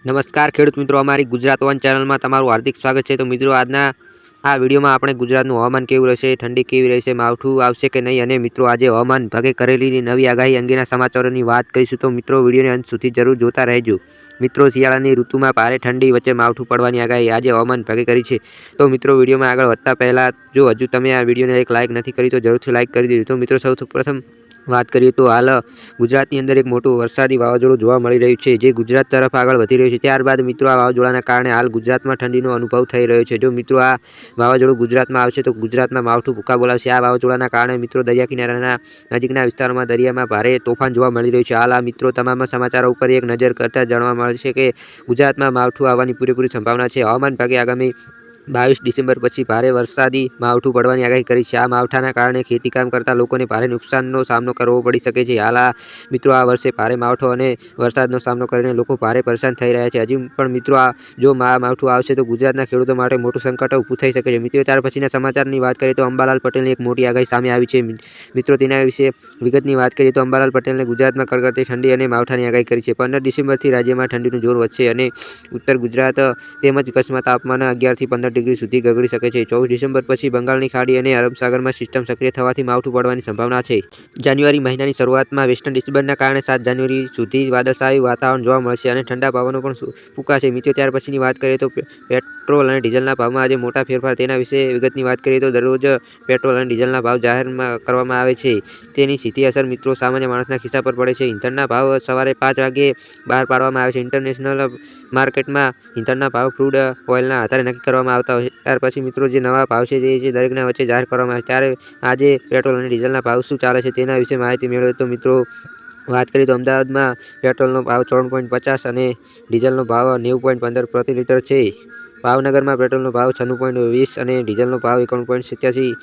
નમસ્કાર ખેડૂત મિત્રો, અમારી ગુજરાત વન ચેનલમાં તમારું હાર્દિક સ્વાગત છે। તો મિત્રો, આજના આ વિડીયોમાં આપણે ગુજરાતનું હવામાન કેવું રહેશે, ઠંડી કેવી રહેશે, માવઠું આવશે કે નહીં, અને મિત્રો આજે હવામાન વિભાગે કરેલી નવી આગાહી અંગેના સમાચારોની વાત કરીશું। તો મિત્રો, વિડીયોને અંત સુધી જરૂર જોતા રહેજો। મિત્રો, શિયાળાની ઋતુમાં ભારે ઠંડી વચ્ચે માવઠું પડવાની આગાહી આજે હવામાન વિભાગે કરી છે। તો મિત્રો, વિડીયોમાં આગળ વધતા પહેલાં જો હજુ તમે આ વિડીયોને એક લાઇક નથી કરી તો જરૂરથી લાઇક કરી દેજો। તો મિત્રો, સૌથી પ્રથમ વાત કરીએ તો હાલ ગુજરાતની અંદર એક મોટું વરસાદી વાવાઝોડું જોવા મળી રહ્યું છે, જે ગુજરાત તરફ આગળ વધી રહ્યું છે। ત્યારબાદ મિત્રો, આ વાવાઝોડાના કારણે હાલ ગુજરાતમાં ઠંડીનો અનુભવ થઈ રહ્યો છે। જો મિત્રો, આ વાવાઝોડું ગુજરાતમાં આવશે તો ગુજરાતમાં માવઠું ભૂકા બોલાવશે। આ વાવાઝોડાના કારણે મિત્રો, દરિયા કિનારાના નજીકના વિસ્તારોમાં દરિયામાં ભારે તોફાન જોવા મળી રહ્યું છે। હાલ આ મિત્રો, તમામ સમાચારો ઉપર એક નજર કરતા જાણવા મળે છે કે ગુજરાતમાં માવઠું આવવાની પૂરેપૂરી સંભાવના છે। હવામાન વિભાગે આગામી 22 ડિસેમ્બર પછી ભારે વરસાદી માવઠું પડવાની આગાહી કરી છે। આ માવઠાના કારણે ખેતીકામ કરતા લોકોને ભારે નુકસાનનો સામનો કરવો પડી શકે છે। હાલ આ મિત્રો, આ વર્ષે ભારે માવઠો અને વરસાદનો સામનો કરીને લોકો ભારે પરેશાન થઈ રહ્યા છે। હજી પણ મિત્રો, જો માવઠું આવશે તો ગુજરાતના ખેડૂતો માટે મોટું સંકટ ઊભું થઈ શકે છે। મિત્રો, ત્યાર પછીના સમાચારની વાત કરીએ તો અંબાલાલ પટેલની એક મોટી આગાહી સામે આવી છે। મિત્રો, તેના વિશે વિગતની વાત કરીએ તો અંબાલાલ પટેલને ગુજરાતમાં કડકડતી ઠંડી અને માવઠાની આગાહી કરી છે। 15 ડિસેમ્બરથી રાજ્યમાં ઠંડીનું જોર વધશે અને ઉત્તર ગુજરાત તેમજ કચ્છમાં તાપમાન 11 થી 15 ડિગ્રી સુધી ગગડી શકે છે। 24 ડિસેમ્બર પછી બંગાળની ખાડી અને અરબ સાગરમાં સિસ્ટમ સક્રિય થવાથી માવઠું પડવાની સંભાવના છે। જાન્યુઆરી મહિનાની શરૂઆતમાં વેસ્ટર્ન ડિસ્ટર્બન્સના કારણે 7 જાન્યુઆરી સુધી વાદળછાયું વાતાવરણ જોવા મળશે અને ઠંડા પવનો પણ ફૂંકાશે। મિત્રો, ત્યાર પછીની વાત કરીએ તો પેટ્રોલ અને ડીઝલના ભાવમાં આજે મોટા ફેરફાર, તેના વિશે વિગતની વાત કરીએ તો દરરોજ પેટ્રોલ અને ડીઝલના ભાવ જાહેર કરવામાં આવે છે। તેની સીધી અસર મિત્રો, સામાન્ય માણસના ખિસ્સા પર પડે છે। ઇંધણના ભાવ સવારે 5 વાગ્યે બહાર પાડવામાં આવે છે। ઇન્ટરનેશનલ માર્કેટમાં ઇંધણના ભાવ ક્રૂડ ઓઇલના આધારે નક્કી કરવામાં આવતા હોય છે। ત્યાર પછી મિત્રો, જે નવા ભાવ છે તે દરેકના વચ્ચે જાહેર કરવામાં આવે છે। ત્યારે આજે પેટ્રોલ અને ડીઝલના ભાવ શું ચાલે છે તેના વિશે માહિતી મેળવીએ તો મિત્રો, વાત કરીએ તો અમદાવાદમાં પેટ્રોલનો ભાવ 54.50 અને ડીઝલનો ભાવ 90.15 પ્રતિ લીટર છે। ભાવનગરમાં પેટ્રોલનો ભાવ 96.20 અને ડીઝલનો ભાવ 91.87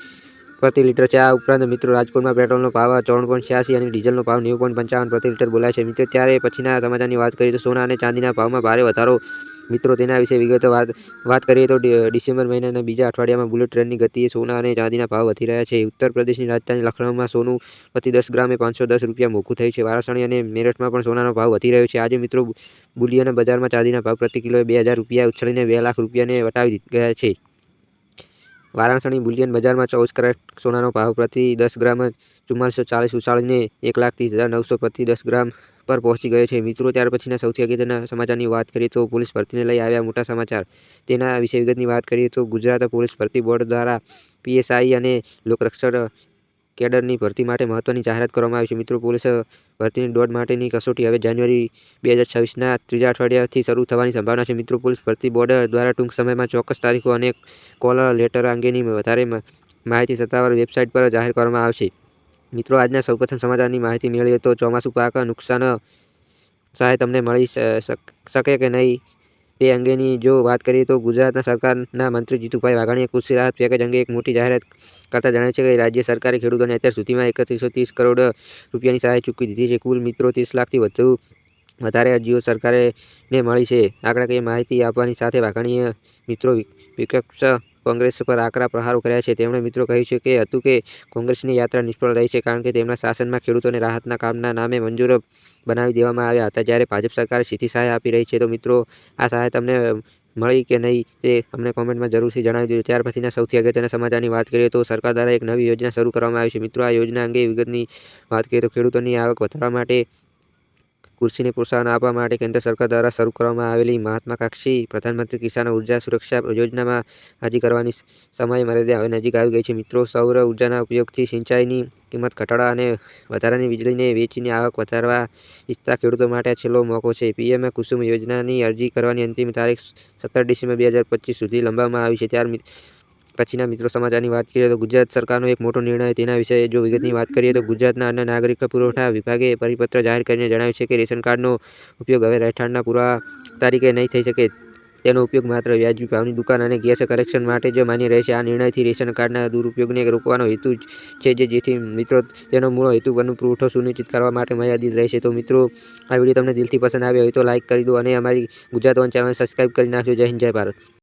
પ્રતિ લીટર છે। આ ઉપરાંત મિત્રો, રાજકોટમાં પેટ્રોલનો ભાવ 54.86 અને ડીઝલનો ભાવ 90.55 પ્રતિ લીટર બોલાય છે। મિત્રો, ત્યારે પછીના સમાચારની વાત કરીએ તો સોના અને ચાંદીના ભાવમાં ભારે વધારો। મિત્રો, તેના વિશે વિગતો વાત કરીએ તો ડિસેમ્બર મહિનાના બીજા અઠવાડિયામાં બુલેટ ટ્રેનની ગતિએ સોના અને ચાંદીના ભાવ વધી રહ્યા છે। ઉત્તર પ્રદેશની રાજધાની લખનઉમાં સોનું પ્રતિ 10 ગ્રામે 510 રૂપિયા મોંઘું થયું છે। વારાણસી અને મેરઠમાં પણ સોનાનો ભાવ વધી રહ્યો છે। આજે મિત્રો, બુલિયન બજારમાં ચાંદીના ભાવ પ્રતિ કિલોએ 2000 રૂપિયા ઉછળીને 2 લાખ રૂપિયાને વટાવી ગયા છે। વારાણસી બુલિયન બજારમાં 24 કેરેટ સોનાનો ભાવ પ્રતિ 10 ગ્રામ 4440 ઉછાળીને 1,30,900 પ્રતિ 10 ગ્રામ પર પહોંચી ગયો છે। મિત્રો, ત્યાર પછીના સૌથી અગત્યના સમાચારની વાત કરીએ તો પોલીસ ભરતીને લઈ આવ્યા મોટા સમાચાર, તેના વિશે વિગતની વાત કરીએ તો ગુજરાત પોલીસ ભરતી બોર્ડ દ્વારા પીએસઆઈ અને લોકરક્ષક કેડરની ભરતી માટે મહત્વની જાહેરાત કરવામાં આવી છે। મિત્રો, પોલીસ ભરતીની દોડ માટેની કસોટી હવે જાન્યુઆરી 2026ના ત્રીજા અઠવાડિયાથી શરૂ થવાની સંભાવના છે। મિત્રો, પોલીસ ભરતી બોર્ડ દ્વારા ટૂંક સમયમાં ચોક્કસ તારીખો અને કોલ લેટર અંગેની વધારે માહિતી સત્તાવાર વેબસાઇટ પર જાહેર કરવામાં આવશે। મિત્રો, આજના સૌપ્રથમ સમાચારની માહિતી મેળવીએ તો ચોમાસુ પાક નુકસાન સહાય તમને મળી શકે કે નહીં તે અંગેની જો વાત કરીએ તો ગુજરાત સરકારના મંત્રી જીતુભાઈ વાઘાણીએ કૃષિ રાહત પેકેજ અંગે એક મોટી જાહેરાત કરતા જણાવ્યું છે કે રાજ્ય સરકારે ખેડૂતોને અત્યાર સુધીમાં 3130 કરોડ રૂપિયાની સહાય ચૂકવી દીધી છે। કુલ મિત્રો 30 લાખથી વધારે અરજીઓ સરકારને મળી છે। આંકડાકીય માહિતી આપવાની સાથે વાઘાણીએ મિત્રો વિપક્ષ કોંગ્રેસ પર આકરા પ્રહારો કર્યા છે। તેમણે મિત્રો કહ્યું હતું કે કોંગ્રેસની યાત્રા નિષ્ફળ રહી છે, કારણ કે તેમના શાસનમાં ખેડૂતોને રાહતના કામના નામે મંજૂર બનાવી દેવામાં આવ્યા હતા, જ્યારે ભાજપ સરકાર સીધી સહાય આપી રહી છે। તો મિત્રો, આ સહાય તમને મળી કે નહીં તે અમને કોમેન્ટમાં જરૂરથી જણાવી દેજો। ત્યાર પછીના સૌથી અગત્યના સમાચારની વાત કરીએ તો સરકાર દ્વારા એક નવી યોજના શરૂ કરવામાં આવી છે। મિત્રો, આ યોજના અંગે વિગતની વાત કરીએ તો ખેડૂતોની આવક વધારવા માટે કૃષિને પ્રોત્સાહન આપવા માટે કેન્દ્ર સરકાર દ્વારા શરૂ કરવામાં આવેલી મહત્વાકાંક્ષી પ્રધાનમંત્રી કિસાન ઉર્જા સુરક્ષા યોજનામાં અરજી કરવાની સમય મર્યાદા હવે નજીક આવી ગઈ છે। મિત્રો, સૌર ઉર્જાના ઉપયોગથી સિંચાઈની કિંમત ઘટાડવા અને વધારાની વીજળીને વેચીને આવક વધારવા ઈચ્છતા ખેડૂતો માટે આ છેલ્લો મોકો છે। પીએમ કુસુમ યોજનાની અરજી કરવાની અંતિમ તારીખ 17 ડિસેમ્બર 2025 સુધી લંબાવવામાં આવી છે। ત્યાર પછીના મિત્રો સમાચારની વાત કરીએ તો ગુજરાત સરકારનો એક મોટો નિર્ણય, તેના વિશે જો વિગતની વાત કરીએ તો ગુજરાતના અન્ન નાગરિક પુરવઠા વિભાગે પરિપત્ર જાહેર કરીને જણાવ્યું છે કે રેશન કાર્ડનો ઉપયોગ હવે રહેઠાણના પુરાવા તરીકે નહીં થઈ શકે। તેનો ઉપયોગ માત્ર વ્યાજબી ભાવની દુકાન અને ગેસ કનેક્શન માટે જ માન્ય રહેશે। આ નિર્ણયથી રેશન કાર્ડના દુરુપયોગને રોકવાનો હેતુ છે, જેથી મિત્રો તેનો મૂળ હેતુ પુરવઠો સુનિશ્ચિત કરવા માટે મર્યાદિત રહેશે। તો મિત્રો, આ વિડીયો તમને દિલથી પસંદ આવ્યો હોય તો લાઇક કરી દો અને અમારી ગુજરાત વન ચેનલ સબસ્ક્રાઇબ કરી નાખજો। જય હિન્દ, જય ભારત।